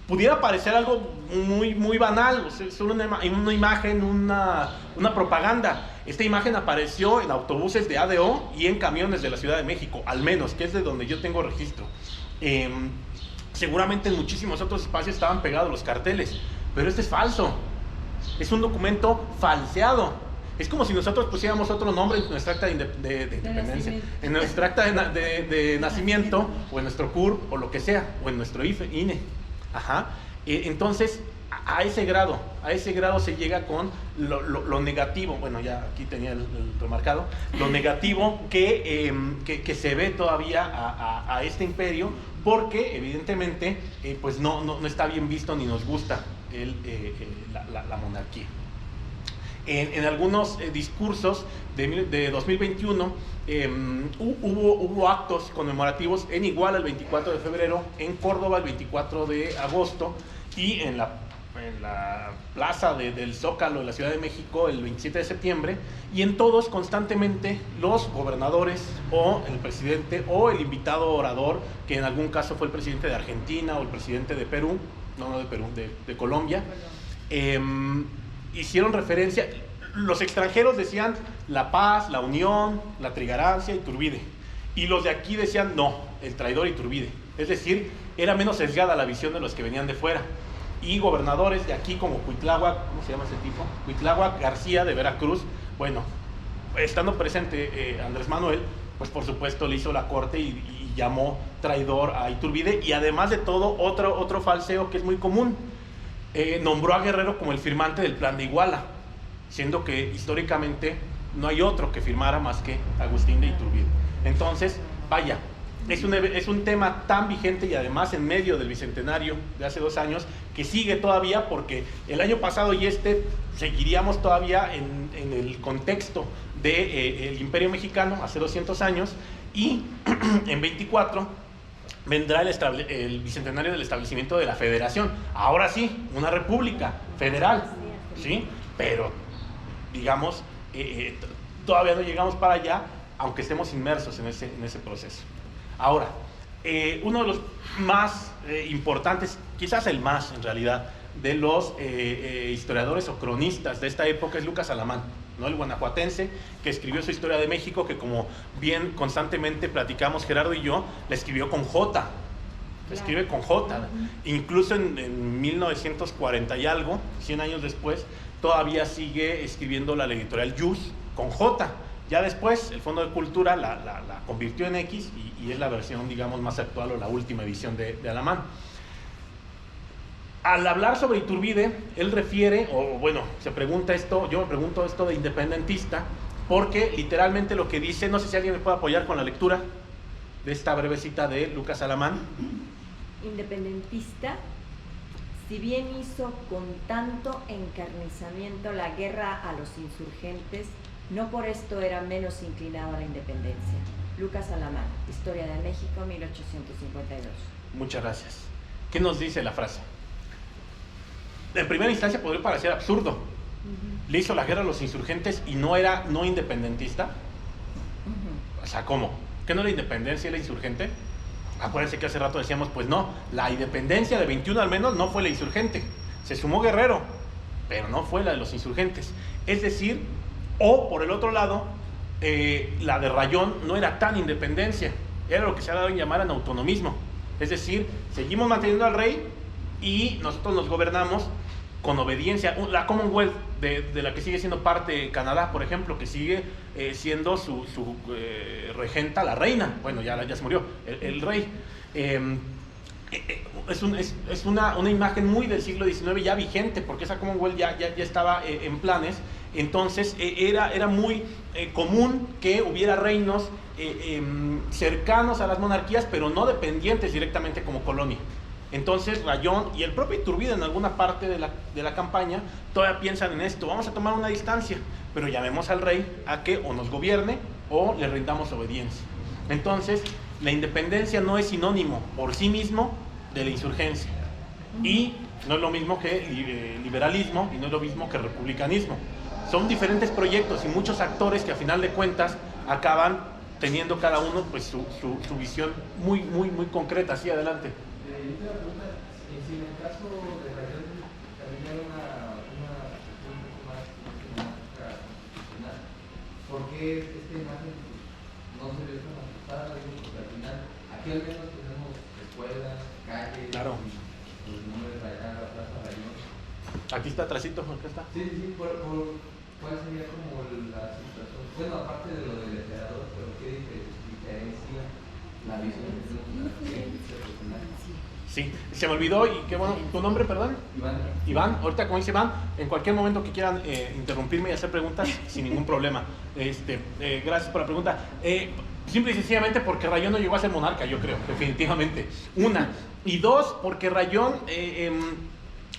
pudiera parecer algo muy banal, o sea, es una imagen, una propaganda. Esta imagen apareció en autobuses de ADO y en camiones de la Ciudad de México, al menos, que es de donde yo tengo registro. Seguramente en muchísimos otros espacios estaban pegados los carteles, pero este es falso. Es un documento falseado. Es como si nosotros pusiéramos otro nombre en nuestra acta de independencia, en nuestra acta de nacimiento, o en nuestro CUR, o lo que sea, o en nuestro INE. Ajá. Entonces, a ese grado se llega con lo negativo. Bueno, ya aquí tenía el remarcado. Lo negativo que se ve todavía a este imperio, porque evidentemente pues no está bien visto ni nos gusta la monarquía. En algunos discursos de 2021 hubo actos conmemorativos en Iguala el 24 de febrero, en Córdoba el 24 de agosto y en la plaza del Zócalo de la Ciudad de México el 27 de septiembre, y en todos constantemente los gobernadores o el presidente o el invitado orador, que en algún caso fue el presidente de Argentina o el presidente de Perú, de Colombia, hicieron referencia. Los extranjeros decían la paz, la unión, la trigarancia, Iturbide, y los de aquí decían no, el traidor Iturbide. Es decir, era menos sesgada la visión de los que venían de fuera. Y gobernadores de aquí como Cuitláhuac, ¿cómo se llama ese tipo? Cuitláhuac García de Veracruz, bueno, estando presente Andrés Manuel, pues por supuesto le hizo la corte y llamó traidor a Iturbide, y además de todo, otro falseo que es muy común, nombró a Guerrero como el firmante del Plan de Iguala, siendo que históricamente no hay otro que firmara más que Agustín de Iturbide. Entonces, vaya, es un tema tan vigente, y además en medio del bicentenario de hace 2 años, que sigue todavía, porque el año pasado y seguiríamos todavía en el contexto del Imperio Mexicano hace 200 años, y en 24 vendrá el bicentenario del establecimiento de la Federación. Ahora sí, una república federal, ¿sí? Pero, digamos, todavía no llegamos para allá, aunque estemos inmersos en ese proceso. Ahora, uno de los más importantes, quizás el más en realidad, de los historiadores o cronistas de esta época es Lucas Alamán, ¿no? El guanajuatense que escribió su Historia de México, que como bien constantemente platicamos Gerardo y yo, la escribió con J. Se escribe con J. Incluso en 1940 y algo, 100 años después, todavía sigue escribiendo la editorial Yus con J. Ya después el Fondo de Cultura la convirtió en X y es la versión, digamos, más actual, o la última edición de Alamán. Al hablar sobre Iturbide, él refiere, se pregunta esto, yo me pregunto esto de independentista, porque literalmente lo que dice, no sé si alguien me puede apoyar con la lectura de esta breve cita de Lucas Alamán. Independentista, si bien hizo con tanto encarnizamiento la guerra a los insurgentes, no por esto era menos inclinado a la independencia. Lucas Alamán, Historia de México, 1852. Muchas gracias. ¿Qué nos dice la frase? En primera instancia podría parecer absurdo. Le hizo la guerra a los insurgentes y no era no independentista. O sea, ¿cómo? ¿Que no era independencia, era insurgente? Acuérdense que hace rato decíamos, pues no, la independencia de 21 al menos no fue la insurgente. Se sumó Guerrero, pero no fue la de los insurgentes. Es decir, o por el otro lado, la de Rayón no era tan independencia, era lo que se ha dado en llamar anautonomismo. Es decir, seguimos manteniendo al rey y nosotros nos gobernamos con obediencia. La Commonwealth, de la que sigue siendo parte Canadá, por ejemplo, que sigue siendo su regenta la reina, bueno, ya se murió, el rey. Es una imagen muy del siglo XIX ya vigente, porque esa Commonwealth ya estaba en planes. Entonces era muy común que hubiera reinos cercanos a las monarquías, pero no dependientes directamente como colonia. Entonces Rayón y el propio Iturbide en alguna parte de la campaña todavía piensan en esto: vamos a tomar una distancia, pero llamemos al rey a que o nos gobierne o le rindamos obediencia. Entonces la independencia no es sinónimo por sí mismo de la insurgencia, y no es lo mismo que liberalismo, y no es lo mismo que republicanismo. Son diferentes proyectos y muchos actores que a final de cuentas acaban teniendo cada uno pues su visión muy concreta. Así, adelante. Una pregunta, si en el caso de Rayón también era una cuestión un poco más cinemática constitucional, ¿por qué esta imagen no se ve tan ajustada? Porque al final, aquí al menos tenemos escuelas, calles, claro. Los nombres de allá, la Plaza Rayón. Aquí está atrásito, acá está. Sí, ¿cuál sería como la situación? Bueno, aparte de lo del emperador, pero ¿qué diferencia la visión que tenemos de este personaje? Sí, se me olvidó, y qué bueno, ¿tu nombre, perdón? Iván, ahorita como dice Iván, en cualquier momento que quieran interrumpirme y hacer preguntas, sin ningún problema. Gracias por la pregunta. Simple y sencillamente porque Rayón no llegó a ser monarca, yo creo, definitivamente. Una. Y dos, porque Rayón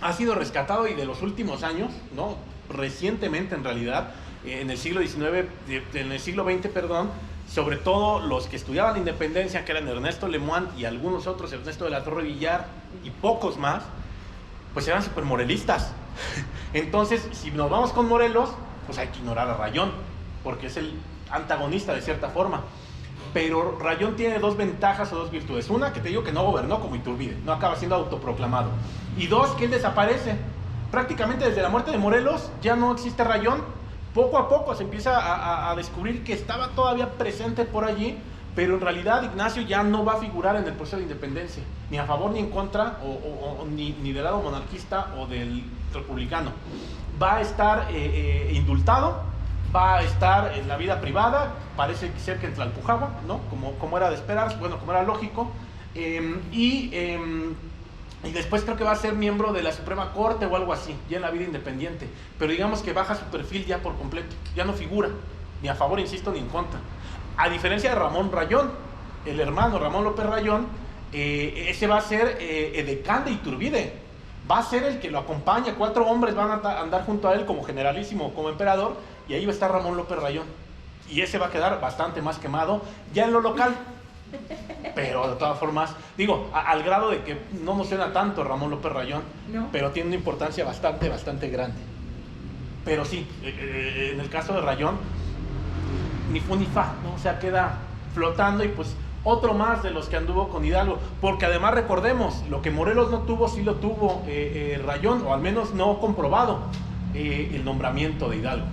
ha sido rescatado y de los últimos años, ¿no? Recientemente en realidad, en el siglo XIX, en el siglo XX, perdón, sobre todo los que estudiaban la independencia, que eran Ernesto Lemoine y algunos otros, Ernesto de la Torre Villar y pocos más, pues eran súper morelistas. Entonces, si nos vamos con Morelos, pues hay que ignorar a Rayón, porque es el antagonista de cierta forma. Pero Rayón tiene dos ventajas o dos virtudes. Una, que te digo que no gobernó como Iturbide, no acaba siendo autoproclamado. Y dos, que él desaparece. Prácticamente desde la muerte de Morelos ya no existe Rayón. Poco a poco se empieza a descubrir que estaba todavía presente por allí, pero en realidad Ignacio ya no va a figurar en el proceso de independencia, ni a favor ni en contra, ni del lado monarquista o del republicano. Va a estar indultado, va a estar en la vida privada, parece ser que en Tlalpujahua, ¿no? Como era de esperar, bueno, como era lógico, y después creo que va a ser miembro de la Suprema Corte o algo así, ya en la vida independiente. Pero digamos que baja su perfil ya por completo, ya no figura, ni a favor, insisto, ni en contra. A diferencia de Ramón Rayón, el hermano Ramón López Rayón, ese va a ser edecán de Iturbide, va a ser el que lo acompaña, 4 hombres van a andar junto a él como generalísimo, como emperador, y ahí va a estar Ramón López Rayón. Y ese va a quedar bastante más quemado ya en lo local. Pero de todas formas, digo, al grado de que no nos suena tanto Ramón López Rayón, no, pero tiene una importancia bastante grande. Pero sí, en el caso de Rayón, ni fu ni fa, ¿no? O sea, queda flotando y pues otro más de los que anduvo con Hidalgo. Porque además recordemos, lo que Morelos no tuvo, sí lo tuvo Rayón, o al menos no comprobado, el nombramiento de Hidalgo.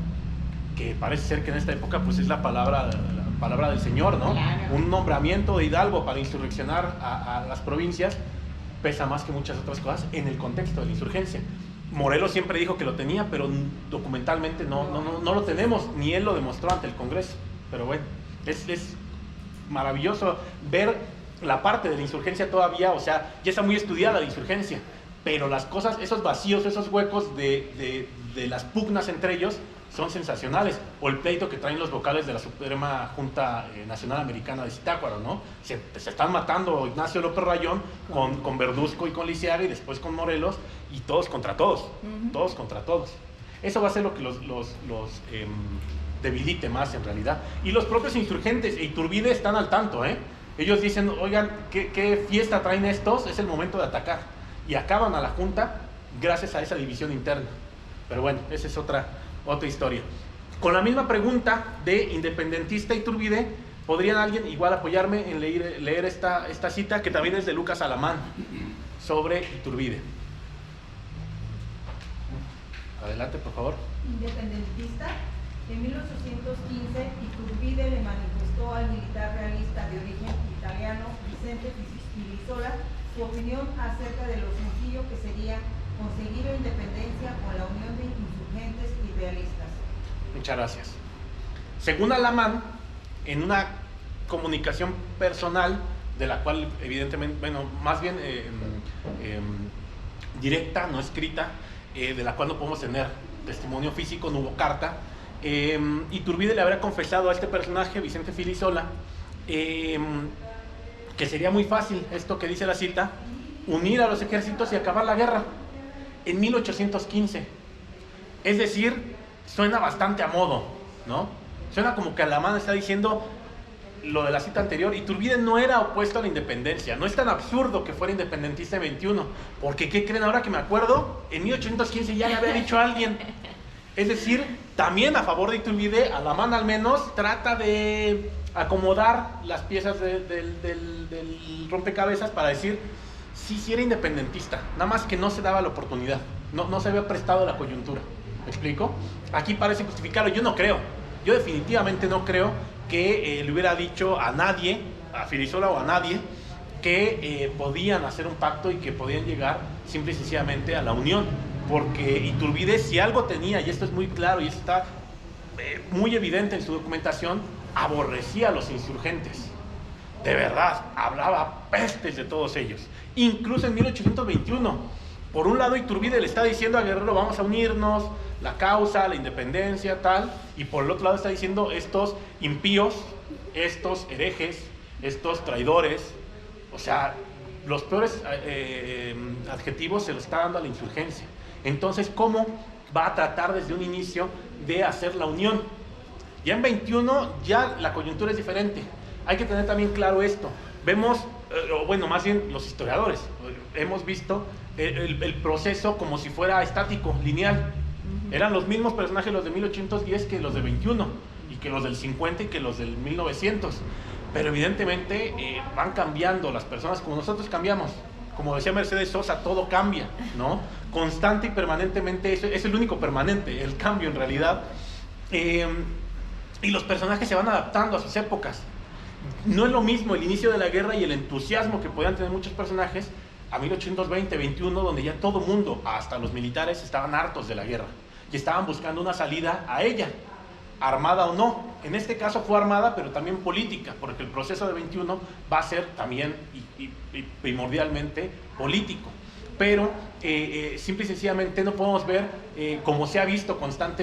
Que parece ser que en esta época pues es la palabra del Señor, ¿no? Claro. Un nombramiento de Hidalgo para insurreccionar a las provincias pesa más que muchas otras cosas en el contexto de la insurgencia. Morelos siempre dijo que lo tenía, pero documentalmente no lo tenemos, ni él lo demostró ante el Congreso. Pero bueno, es maravilloso ver la parte de la insurgencia todavía, o sea, ya está muy estudiada la insurgencia, pero las cosas, esos vacíos, esos huecos de las pugnas entre ellos, son sensacionales. O el pleito que traen los vocales de la Suprema Junta Nacional Americana de Zitácuaro, ¿no? Se están matando Ignacio López Rayón con Verduzco y con Lisiaga, y después con Morelos, y todos contra todos, todos contra todos. Eso va a ser lo que los debilite más en realidad. Y los propios insurgentes e Iturbide están al tanto, ¿eh? Ellos dicen, oigan, ¿qué fiesta traen estos? Es el momento de atacar. Y acaban a la Junta gracias a esa división interna. Pero bueno, esa es otra historia. Con la misma pregunta de independentista Iturbide, ¿podrían alguien igual apoyarme en leer esta cita, que también es de Lucas Alamán, sobre Iturbide? Adelante, por favor. Independentista, en 1815 Iturbide le manifestó al militar realista de origen italiano Vicente Filisola su opinión acerca de lo sencillo que sería conseguir la independencia con la unión de insurgentes y realistas. Muchas gracias. Según Alamán, en una comunicación personal, de la cual evidentemente, bueno, más bien directa, no escrita, de la cual no podemos tener testimonio físico, no hubo carta, Iturbide le habría confesado a este personaje, Vicente Filisola, que sería muy fácil, esto que dice la cita, unir a los ejércitos y acabar la guerra en 1815. Es decir, suena bastante a modo, ¿no? Suena como que Alamán está diciendo lo de la cita anterior. Iturbide no era opuesto a la independencia. No es tan absurdo que fuera independentista en 21, porque ¿qué creen ahora que me acuerdo? En 1815 ya le había dicho a alguien. Es decir, también a favor de Iturbide, Alamán al menos trata de acomodar las piezas del rompecabezas para decir, sí era independentista, nada más que no se daba la oportunidad, no se había prestado la coyuntura. ¿Me explico? Aquí parece justificarlo, yo no creo, yo definitivamente no creo que le hubiera dicho a nadie, a Filisola o a nadie, que podían hacer un pacto y que podían llegar simple y sencillamente a la unión, porque Iturbide, si algo tenía, y esto es muy claro y esto está muy evidente en su documentación, aborrecía a los insurgentes. De verdad, hablaba pestes de todos ellos. Incluso en 1821, por un lado Iturbide le está diciendo a Guerrero, vamos a unirnos, la causa, la independencia, tal, y por el otro lado está diciendo, estos impíos, estos herejes, estos traidores, o sea, los peores adjetivos se los está dando a la insurgencia. Entonces, ¿cómo va a tratar desde un inicio de hacer la unión? Ya en 21 ya la coyuntura es diferente. Hay que tener también claro esto. Vemos, bueno, más bien los historiadores, hemos visto el proceso como si fuera estático, lineal. Eran los mismos personajes los de 1810 que los de 21, y que los del 50 y que los del 1900. Pero evidentemente van cambiando las personas como nosotros cambiamos. Como decía Mercedes Sosa, todo cambia, ¿no? Constante y permanentemente, eso es el único permanente, el cambio en realidad. Y los personajes se van adaptando a sus épocas. No es lo mismo el inicio de la guerra y el entusiasmo que podían tener muchos personajes a 1820, 21, donde ya todo mundo, hasta los militares, estaban hartos de la guerra y estaban buscando una salida a ella, armada o no. En este caso fue armada, pero también política, porque el proceso de 21 va a ser también y primordialmente político. Pero simple y sencillamente no podemos ver, como se ha visto constantemente,